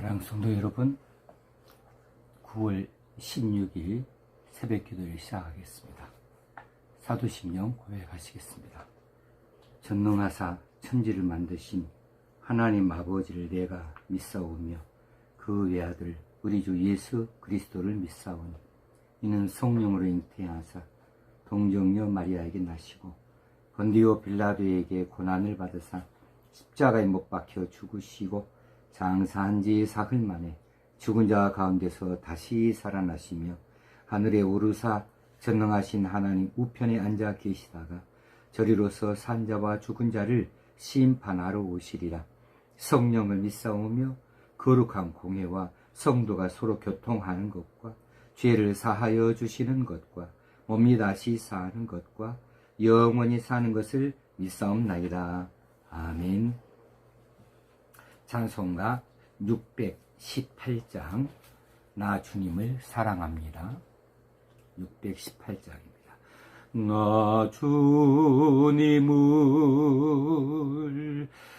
사랑하는 성도 여러분, 9월 16일 새벽 기도를 시작하겠습니다. 사도신경 고백하시겠습니다. 전능하사 천지를 만드신 하나님 아버지를 내가 믿사오며 그 외아들 우리 주 예수 그리스도를 믿사오니 이는 성령으로 잉태하사 동정녀 마리아에게 나시고 본디오 빌라도에게 고난을 받으사 십자가에 못 박혀 죽으시고 장사한 지 사흘 만에 죽은 자 가운데서 다시 살아나시며 하늘에 오르사 전능하신 하나님 우편에 앉아 계시다가 저리로서 산 자와 죽은 자를 심판하러 오시리라. 성령을 믿사오며 거룩한 공회와 성도가 서로 교통하는 것과 죄를 사하여 주시는 것과 몸이 다시 사는 것과 영원히 사는 것을 믿사옵나이다. 아멘. 찬송가 618장 나 주님을 사랑합니다. 618장입니다. 나 주님을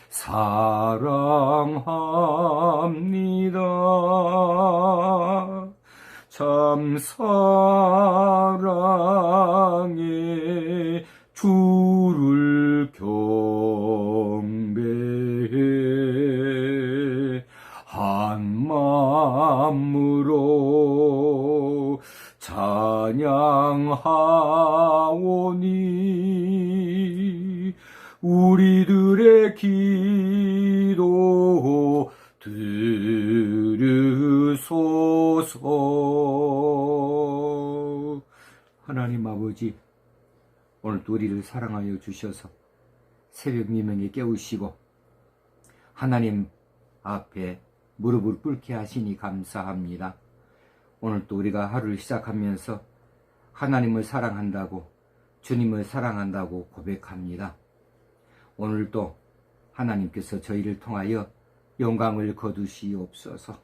사랑합니다. 참 사랑해 주를 경배해 한 마음으로 찬양하오니 우리들의 기도 들으소서. 하나님 아버지, 오늘도 우리를 사랑하여 주셔서 새벽 미명에 깨우시고 하나님 앞에 무릎을 꿇게 하시니 감사합니다. 오늘도 우리가 하루를 시작하면서 하나님을 사랑한다고, 주님을 사랑한다고 고백합니다. 오늘도 하나님께서 저희를 통하여 영광을 거두시옵소서.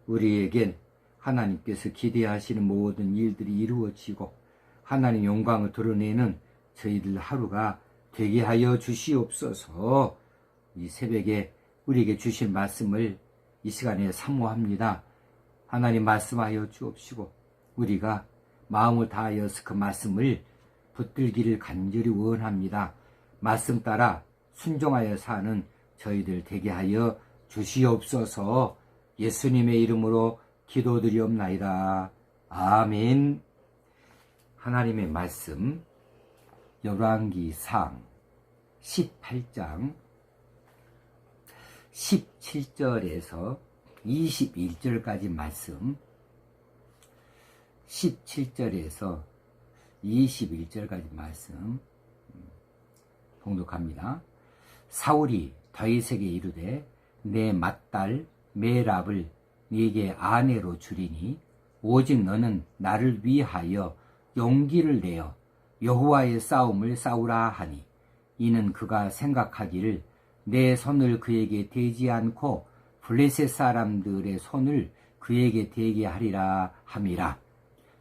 우리에겐 하나님께서 기대하시는 모든 일들이 이루어지고 하나님 영광을 드러내는 저희들 하루가 되게 하여 주시옵소서. 이 새벽에 우리에게 주신 말씀을 이 시간에 사모합니다. 하나님 말씀하여 주옵시고 우리가 마음을 다하여서 그 말씀을 붙들기를 간절히 원합니다. 말씀 따라 순종하여 사는 저희들 되게 하여 주시옵소서. 예수님의 이름으로 기도드리옵나이다. 아멘. 하나님의 말씀 열왕기상 18장 17절에서 21절까지 말씀, 17절에서 21절까지 말씀 봉독합니다. 사울이 다윗에게 이르되 내 맏딸 메랍을 네게 아내로 주리니 오직 너는 나를 위하여 용기를 내어 여호와의 싸움을 싸우라 하니 이는 그가 생각하기를 내 손을 그에게 대지 않고 블레셋 사람들의 손을 그에게 대게 하리라 함이라.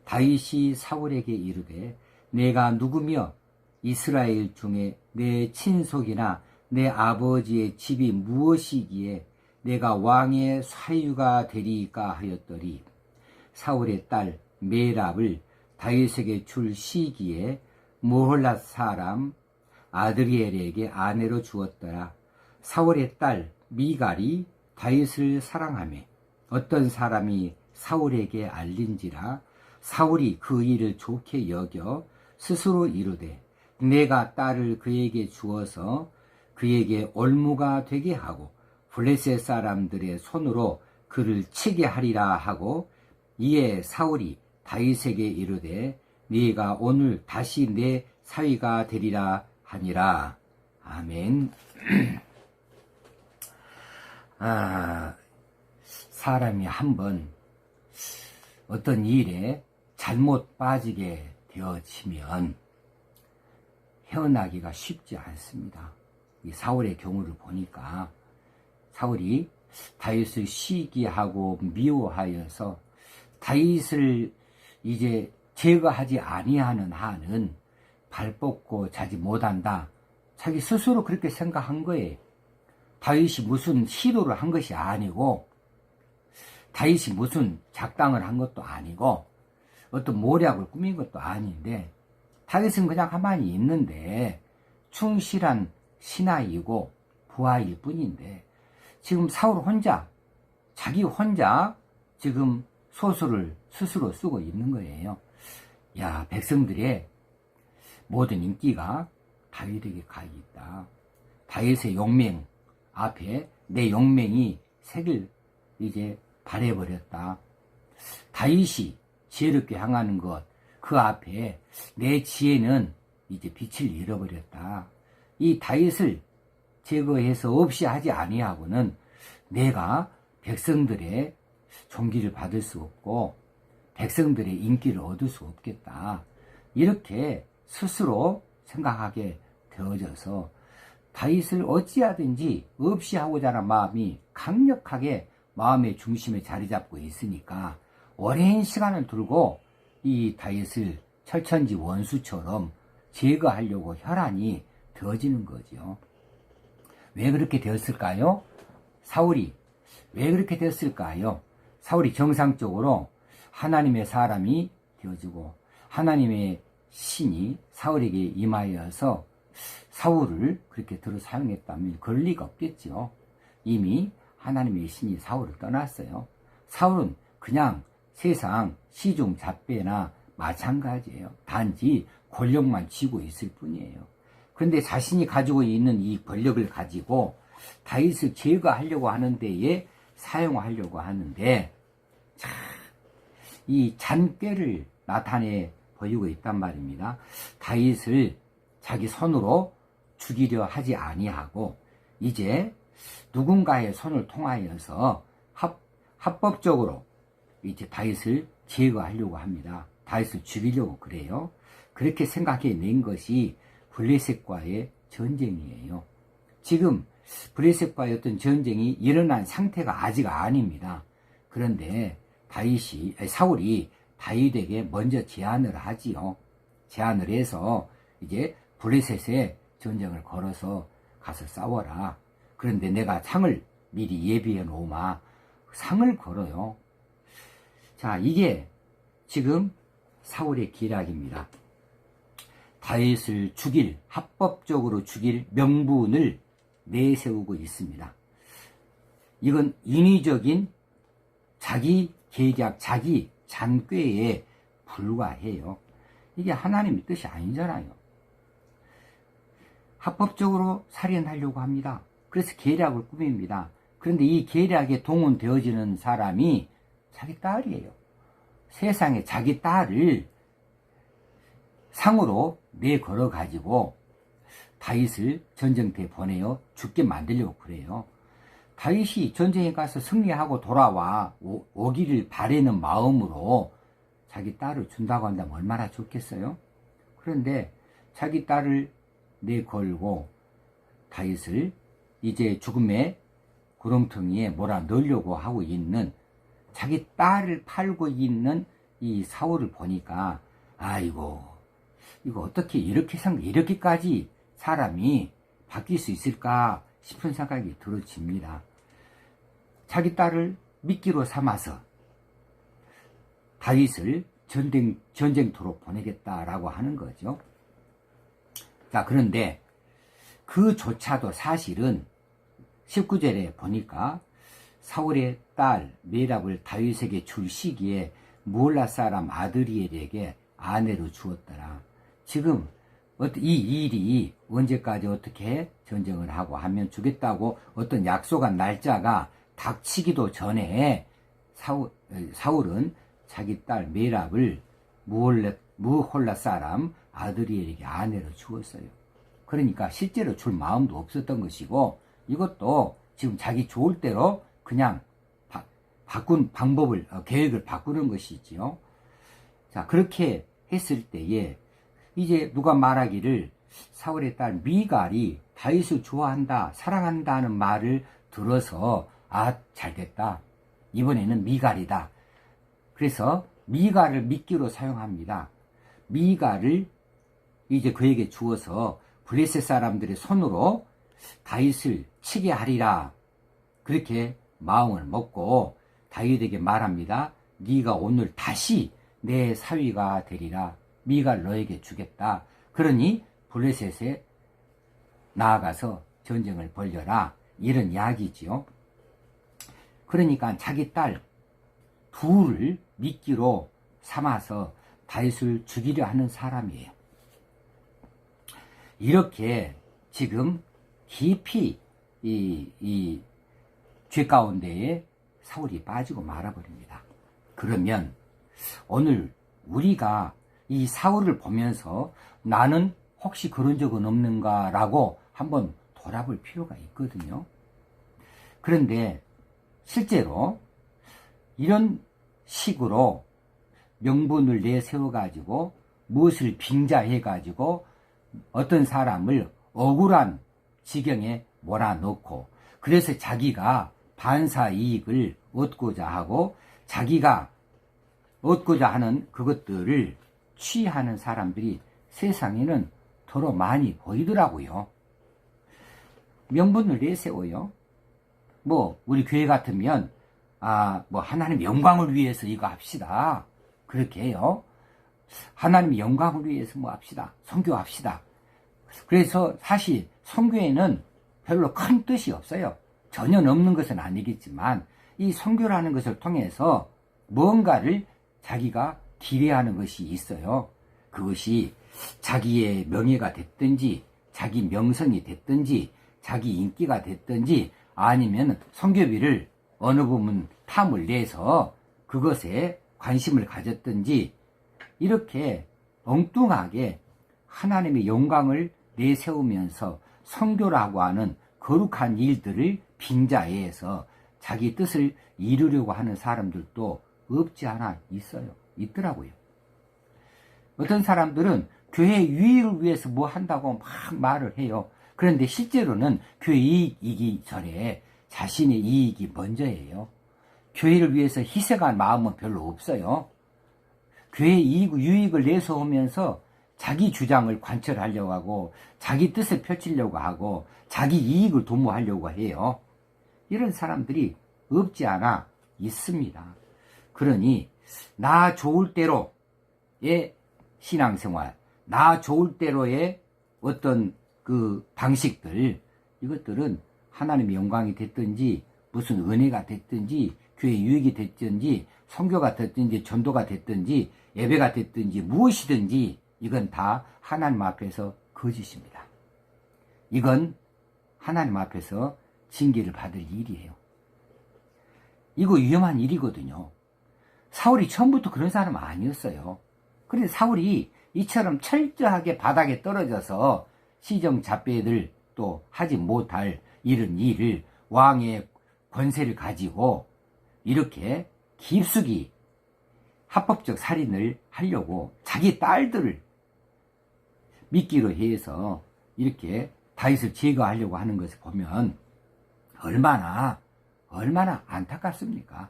다윗이 사울에게 이르되 내가 누구며 이스라엘 중에 내 친속이나 내 아버지의 집이 무엇이기에 내가 왕의 사유가 되리까 하였더니 사울의 딸 메랍을 다윗에게 줄 시기에 모홀랏 사람 아드리엘에게 아내로 주었더라. 사울의 딸 미갈이 다윗을 사랑하며 어떤 사람이 사울에게 알린지라 사울이 그 일을 좋게 여겨 스스로 이르되 내가 딸을 그에게 주어서 그에게 올무가 되게 하고 블레셋 사람들의 손으로 그를 치게 하리라 하고 이에 사울이 다윗에게 이르되 네가 오늘 다시 내 사위가 되리라 하니라. 아멘. 사람이 한번 어떤 일에 잘못 빠지게 되어지면 헤어나기가 쉽지 않습니다. 이 사울의 경우를 보니까 사울이 다윗을 시기하고 미워하여서 다윗을 이제 제거하지 아니하는 한은 발 뻗고 자지 못한다. 자기 스스로 그렇게 생각한 거예요. 다윗이 무슨 시도를 한 것이 아니고 다윗이 무슨 작당을 한 것도 아니고 어떤 모략을 꾸민 것도 아닌데 다윗은 그냥 가만히 있는데 충실한 신하이고 부하일 뿐인데 지금 사울 혼자 자기 혼자 지금 소설을 스스로 쓰고 있는 거예요. 야, 백성들의 모든 인기가 다윗에게 가 있다. 다윗의 용맹 앞에 내 용맹이 색을 이제 발해버렸다. 다윗이 지혜롭게 향하는 것, 그 앞에 내 지혜는 이제 빛을 잃어버렸다. 이 다윗을 제거해서 없이 하지 아니하고는 내가 백성들의 존귀를 받을 수 없고 백성들의 인기를 얻을 수 없겠다. 이렇게 스스로 생각하게 되어져서 다윗을 어찌하든지 없이 하고자 하는 마음이 강력하게 마음의 중심에 자리 잡고 있으니까 오랜 시간을 두고 이 다윗을 철천지 원수처럼 제거하려고 혈안이 되어지는 거죠. 왜 그렇게 되었을까요? 사울이 왜 그렇게 됐을까요? 사울이 정상적으로 하나님의 사람이 되어지고 하나님의 신이 사울에게 임하여서 사울을 그렇게 들어 사용했다면 그럴 리가 없겠죠. 이미 하나님의 신이 사울을 떠났어요. 사울은 그냥 세상 시중 잡배나 마찬가지예요. 단지 권력만 쥐고 있을 뿐이에요. 그런데 자신이 가지고 있는 이 권력을 가지고 다윗을 제거하려고 하는 데에 사용하려고 하는데 이 잔꾀를 나타내 보이고 있단 말입니다. 다윗을 자기 손으로 죽이려 하지 아니하고 이제 누군가의 손을 통하여서 합법적으로 이제 다윗을 제거하려고 합니다. 다윗을 죽이려고 그래요. 그렇게 생각해낸 것이 블레셋과의 전쟁이에요. 지금 블레셋과의 어떤 전쟁이 일어난 상태가 아직 아닙니다. 그런데 사울이 다윗에게 먼저 제안을 하지요. 제안을 해서 이제 블레셋에 전쟁을 걸어서 가서 싸워라. 그런데 내가 상을 미리 예비해 놓으마. 상을 걸어요. 자, 이게 지금 사울의 계략입니다. 다윗을 합법적으로 죽일 명분을 내세우고 있습니다. 이건 인위적인 자기 계략, 자기 잔꾀에 불과해요. 이게 하나님의 뜻이 아니잖아요. 합법적으로 살인하려고 합니다. 그래서 계략을 꾸밉니다. 그런데 이 계략에 동원되어지는 사람이 자기 딸이에요. 세상에 자기 딸을 상으로 내걸어 가지고 다윗을 전쟁터에 보내어 죽게 만들려고 그래요. 다윗이 전쟁에 가서 승리하고 돌아와 오기를 바라는 마음으로 자기 딸을 준다고 한다면 얼마나 좋겠어요? 그런데 자기 딸을 내걸고 다윗을 이제 죽음의 구렁텅이에 몰아 넣으려고 하고 있는 자기 딸을 팔고 있는 이 사울을 보니까 아이고 이거 어떻게 이렇게까지 사람이 바뀔 수 있을까 싶은 생각이 들어집니다. 자기 딸을 미끼로 삼아서 다윗을 전쟁터로 보내겠다라고 하는 거죠. 자, 그런데 그조차도 사실은 19절에 보니까 사울의 딸 메랍을 다윗에게 줄 시기에 무올라 사람 아드리엘에게 아내로 주었더라. 지금 이 일이 언제까지 어떻게 전쟁을 하고 하면 주겠다고 어떤 약속한 날짜가 닥치기도 전에 사울은 자기 딸 메랍을 무홀라 사람 아드리엘에게 아내로 주었어요. 그러니까 실제로 줄 마음도 없었던 것이고 이것도 지금 자기 좋을 대로 그냥 바꾼 방법을 계획을 바꾸는 것이지요. 자, 그렇게 했을 때에 이제 누가 말하기를 사울의 딸 미갈이 다윗을 좋아한다, 사랑한다는 말을 들어서 잘됐다. 이번에는 미갈이다. 그래서 미갈을 미끼로 사용합니다. 미갈을 이제 그에게 주어서 블레셋 사람들의 손으로 다윗을 치게 하리라. 그렇게 마음을 먹고 다윗에게 말합니다. 네가 오늘 다시 내 사위가 되리라. 미갈 너에게 주겠다. 그러니 블레셋에 나아가서 전쟁을 벌여라. 이런 이야기지요. 그러니까 자기 딸 둘을 미끼로 삼아서 다윗을 죽이려 하는 사람이에요. 이렇게 지금 깊이 이 죄 가운데에 사울이 빠지고 말아버립니다. 그러면 오늘 우리가 이 사울을 보면서 나는 혹시 그런 적은 없는가라고 한번 돌아볼 필요가 있거든요. 그런데 실제로 이런 식으로 명분을 내세워가지고 무엇을 빙자해가지고 어떤 사람을 억울한 지경에 몰아넣고 그래서 자기가 반사 이익을 얻고자 하고 자기가 얻고자 하는 그것들을 취하는 사람들이 세상에는 더러 많이 보이더라고요. 명분을 내세워요. 우리 교회 같으면 하나님 영광을 위해서 이거 합시다. 그렇게 해요. 하나님 영광을 위해서 합시다. 선교합시다. 그래서 사실 선교에는 별로 큰 뜻이 없어요. 전혀 없는 것은 아니겠지만 이 선교라는 것을 통해서 뭔가를 자기가 기대하는 것이 있어요. 그것이 자기의 명예가 됐든지 자기 명성이 됐든지 자기 인기가 됐든지 아니면 선교비를 어느 부분 탐을 내서 그것에 관심을 가졌든지 이렇게 엉뚱하게 하나님의 영광을 내세우면서 선교라고 하는 거룩한 일들을 빙자해서 자기 뜻을 이루려고 하는 사람들도 없지 않아 있더라고요. 어떤 사람들은 교회 유익을 위해서 뭐 한다고 막 말을 해요. 그런데 실제로는 교회 이익이기 전에 자신의 이익이 먼저예요. 교회를 위해서 희생할 마음은 별로 없어요. 교회 유익을 내세우면서 자기 주장을 관철하려고 하고 자기 뜻을 펼치려고 하고 자기 이익을 도모하려고 해요. 이런 사람들이 없지 않아 있습니다. 그러니 나 좋을 대로의 신앙생활, 나 좋을 대로의 어떤 그 방식들, 이것들은 하나님의 영광이 됐든지 무슨 은혜가 됐든지 교회 유익이 됐든지 선교가 됐든지 전도가 됐든지 예배가 됐든지 무엇이든지 이건 다 하나님 앞에서 거짓입니다. 이건 하나님 앞에서 징계를 받을 일이에요. 이거 위험한 일이거든요. 사울이 처음부터 그런 사람 아니었어요. 그런데 사울이 이처럼 철저하게 바닥에 떨어져서 시정잡배들 또 하지 못할 이런 일을 왕의 권세를 가지고 이렇게 깊숙이 합법적 살인을 하려고 자기 딸들을 미끼로 해서 이렇게 다윗을 제거하려고 하는 것을 보면 얼마나 안타깝습니까?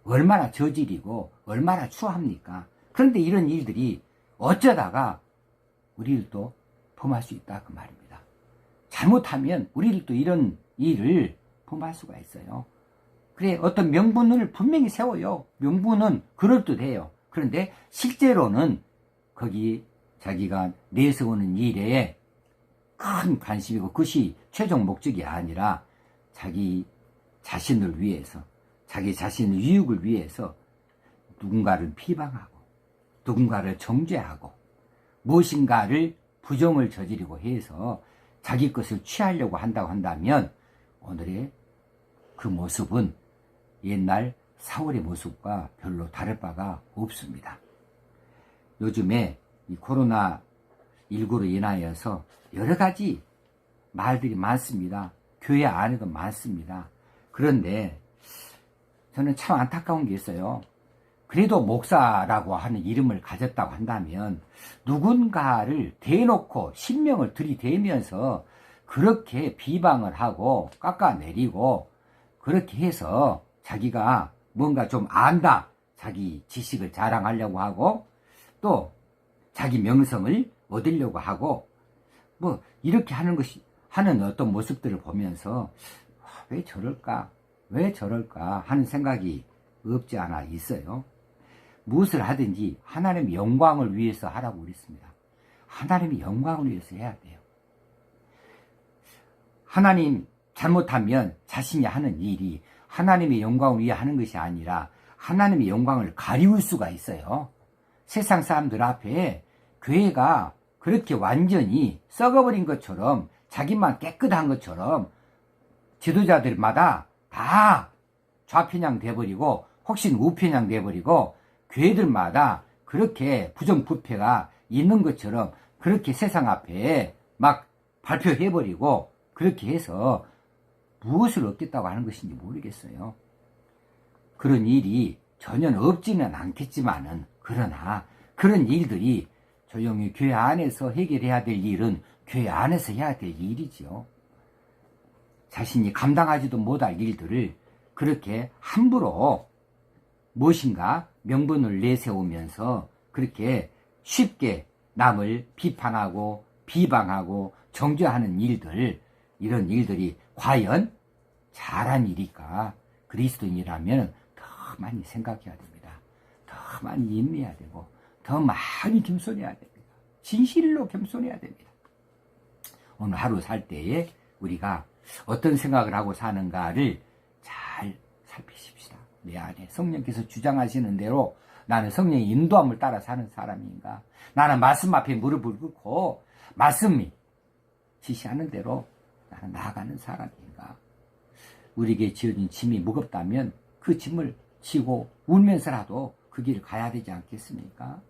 얼마나 저질이고 얼마나 추합니까? 그런데 이런 일들이 어쩌다가 우리들도 범할 수 있다 그 말입니다. 잘못하면 우리들도 이런 일을 범할 수가 있어요. 그래, 어떤 명분을 분명히 세워요. 명분은 그럴듯해요. 그런데 실제로는 거기 자기가 내세우는 일에 큰 관심이고 그것이 최종 목적이 아니라 자기 자신을 위해서 자기 자신의 유익을 위해서 누군가를 비방하고 누군가를 정죄하고 무엇인가를 부정을 저지르고 해서 자기 것을 취하려고 한다고 한다면 오늘의 그 모습은 옛날 사울의 모습과 별로 다를 바가 없습니다. 요즘에 이 코로나19로 인하여서 여러 가지 말들이 많습니다. 교회 안에도 많습니다. 그런데 저는 참 안타까운 게 있어요. 그래도 목사라고 하는 이름을 가졌다고 한다면 누군가를 대놓고 신명을 들이대면서 그렇게 비방을 하고 깎아내리고 그렇게 해서 자기가 뭔가 좀 안다, 자기 지식을 자랑하려고 하고 또 자기 명성을 얻으려고 하고 이렇게 하는 어떤 모습들을 보면서 왜 저럴까 하는 생각이 없지 않아 있어요. 무엇을 하든지 하나님의 영광을 위해서 하라고 그랬습니다. 하나님의 영광을 위해서 해야 돼요. 하나님 잘못하면 자신이 하는 일이 하나님의 영광을 위해 하는 것이 아니라 하나님의 영광을 가리울 수가 있어요. 세상 사람들 앞에 교회가 그렇게 완전히 썩어버린 것처럼, 자기만 깨끗한 것처럼 지도자들마다 다 좌편향 돼버리고 혹시 우편향 돼버리고 교회들마다 그렇게 부정부패가 있는 것처럼 그렇게 세상 앞에 막 발표해버리고 그렇게 해서 무엇을 얻겠다고 하는 것인지 모르겠어요. 그런 일이 전혀 없지는 않겠지만은, 그러나 그런 일들이 조용히 교회 안에서 해결해야 될 일은 교회 안에서 해야 될 일이지요. 자신이 감당하지도 못할 일들을 그렇게 함부로 무엇인가 명분을 내세우면서 그렇게 쉽게 남을 비판하고 비방하고 정죄하는 일들, 이런 일들이 과연 잘한 일일까? 그리스도인이라면 더 많이 생각해야 됩니다. 더 많이 인내해야 되고 더 많이 겸손해야 됩니다. 진실로 겸손해야 됩니다. 오늘 하루 살 때에 우리가 어떤 생각을 하고 사는가를 잘 살피십시다. 내 안에 성령께서 주장하시는 대로 나는 성령의 인도함을 따라 사는 사람인가? 나는 말씀 앞에 무릎을 꿇고 말씀이 지시하는 대로 나는 나아가는 사람인가? 우리에게 지어진 짐이 무겁다면 그 짐을 지고 울면서라도 그 길을 가야 되지 않겠습니까?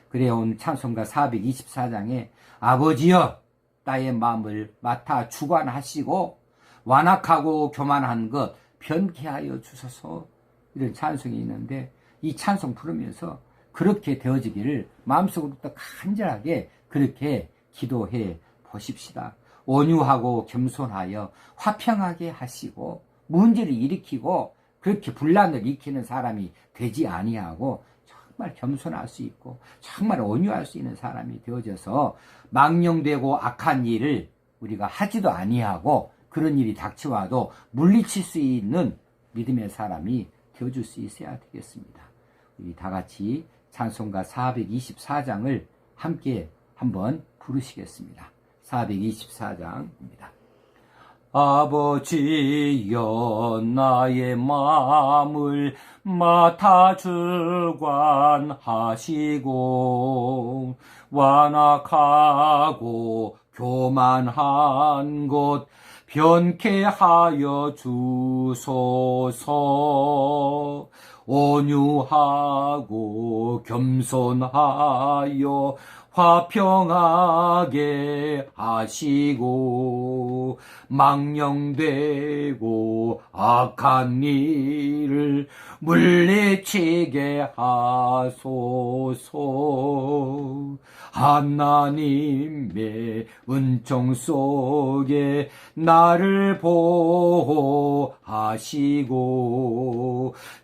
그래요. 오늘 찬송가 424장에 아버지여 나의 마음을 맡아 주관하시고 완악하고 교만한 것 변케 하여 주소서, 이런 찬송이 있는데 이 찬송 부르면서 그렇게 되어지기를 마음속으로부터 간절하게 그렇게 기도해 보십시다. 온유하고 겸손하여 화평하게 하시고 문제를 일으키고 그렇게 분란을 일으키는 사람이 되지 아니하고 정말 겸손할 수 있고 정말 온유할 수 있는 사람이 되어져서 망령되고 악한 일을 우리가 하지도 아니하고 그런 일이 닥쳐와도 물리칠 수 있는 믿음의 사람이 되어줄 수 있어야 되겠습니다. 우리 다 같이 찬송가 424장을 함께 한번 부르시겠습니다. 424장입니다. 아버지여 나의 마음을 맡아 주관하시고 완악하고 교만한 것 변케 하여 주소서. 온유하고 겸손하여 화평하게 하시고 망령되고 악한 일을 물리치게 하소서. 하나님의 은총 속에 나를 보호하시고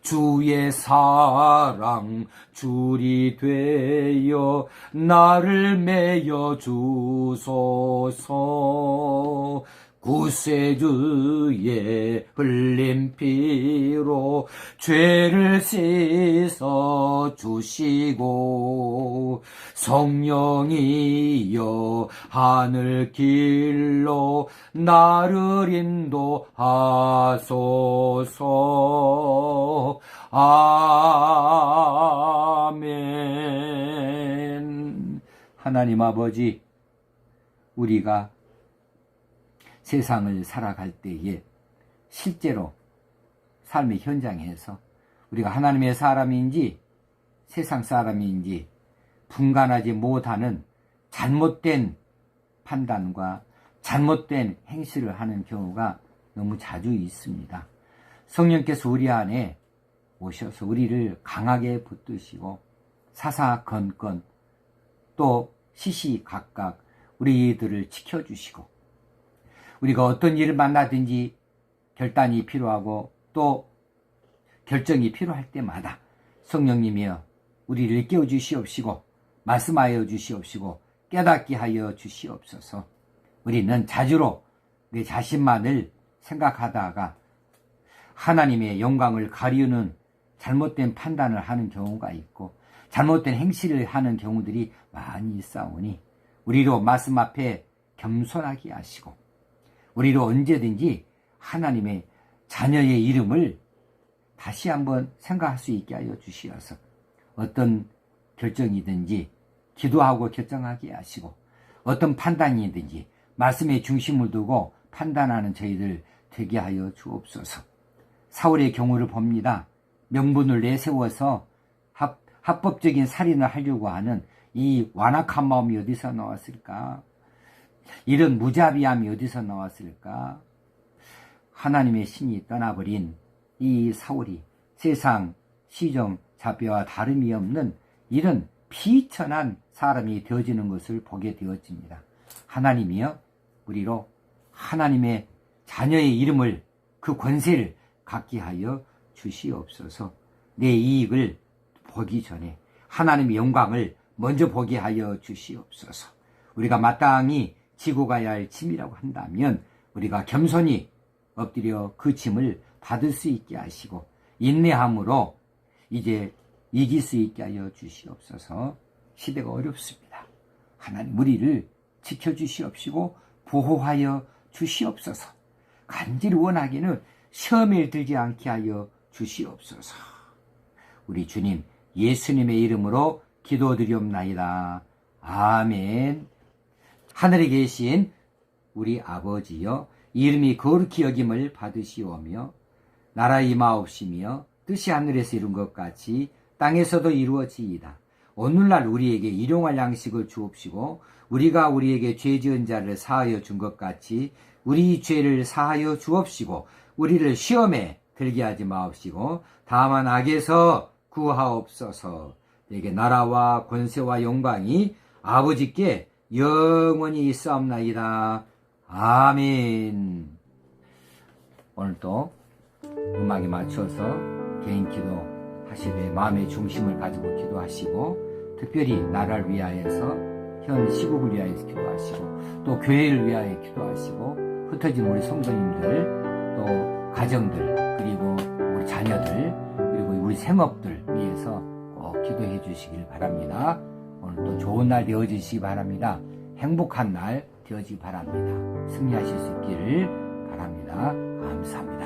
주의 사랑 줄이 되어 나를 메어 주소서. 구세주의 흘린 피로 죄를 씻어 주시고 성령이여 하늘 길로 나를 인도하소서. 아멘. 하나님 아버지, 우리가 세상을 살아갈 때에 실제로 삶의 현장에서 우리가 하나님의 사람인지 세상 사람인지 분간하지 못하는 잘못된 판단과 잘못된 행실을 하는 경우가 너무 자주 있습니다. 성령께서 우리 안에 오셔서 우리를 강하게 붙드시고 사사건건 또 시시각각 우리들을 지켜주시고 우리가 어떤 일을 만나든지 결단이 필요하고 또 결정이 필요할 때마다 성령님이여 우리를 깨워주시옵시고 말씀하여 주시옵시고 깨닫게 하여 주시옵소서. 우리는 자주로 내 자신만을 생각하다가 하나님의 영광을 가리우는 잘못된 판단을 하는 경우가 있고 잘못된 행실을 하는 경우들이 많이 있사오니 우리로 말씀 앞에 겸손하게 하시고 우리로 언제든지 하나님의 자녀의 이름을 다시 한번 생각할 수 있게 하여 주시어서 어떤 결정이든지 기도하고 결정하게 하시고 어떤 판단이든지 말씀의 중심을 두고 판단하는 저희들 되게 하여 주옵소서. 사울의 경우를 봅니다. 명분을 내세워서 합법적인 살인을 하려고 하는 이 완악한 마음이 어디서 나왔을까? 이런 무자비함이 어디서 나왔을까? 하나님의 신이 떠나버린 이 사울이 세상 시정 자비와 다름이 없는 이런 비천한 사람이 되어지는 것을 보게 되어집니다. 하나님이여 우리로 하나님의 자녀의 이름을 그 권세를 갖게 하여 주시옵소서. 내 이익을 보기 전에 하나님의 영광을 먼저 보게 하여 주시옵소서. 우리가 마땅히 지고 가야 할 짐이라고 한다면 우리가 겸손히 엎드려 그 짐을 받을 수 있게 하시고 인내함으로 이제 이길 수 있게 하여 주시옵소서. 시대가 어렵습니다. 하나님 우리를 지켜주시옵시고 보호하여 주시옵소서. 간절히 원하기는 시험에 들지 않게 하여 주시옵소서. 우리 주님 예수님의 이름으로 기도드리옵나이다. 아멘. 하늘에 계신 우리 아버지여 이름이 거룩히 여김을 받으시오며 나라 임하옵시며 뜻이 하늘에서 이룬 것 같이 땅에서도 이루어지이다. 오늘날 우리에게 일용할 양식을 주옵시고 우리가 우리에게 죄 지은 자를 사하여 준 것 같이 우리 죄를 사하여 주옵시고 우리를 시험에 들게 하지 마옵시고 다만 악에서 구하옵소서. 내게 나라와 권세와 영광이 아버지께 영원히 있사옵나이다. 아멘. 오늘도 음악에 맞춰서 개인 기도 하시되 마음의 중심을 가지고 기도하시고 특별히 나라를 위하여서 현 시국을 위하여서 기도하시고 또 교회를 위하여 기도하시고 흩어진 우리 성도님들 또 가정들 그리고 우리 자녀들 그리고 우리 생업들 위해서 꼭 기도해 주시길 바랍니다. 오늘도 좋은 날 되어주시기 바랍니다. 행복한 날 되어지기 바랍니다. 승리하실 수 있기를 바랍니다. 감사합니다.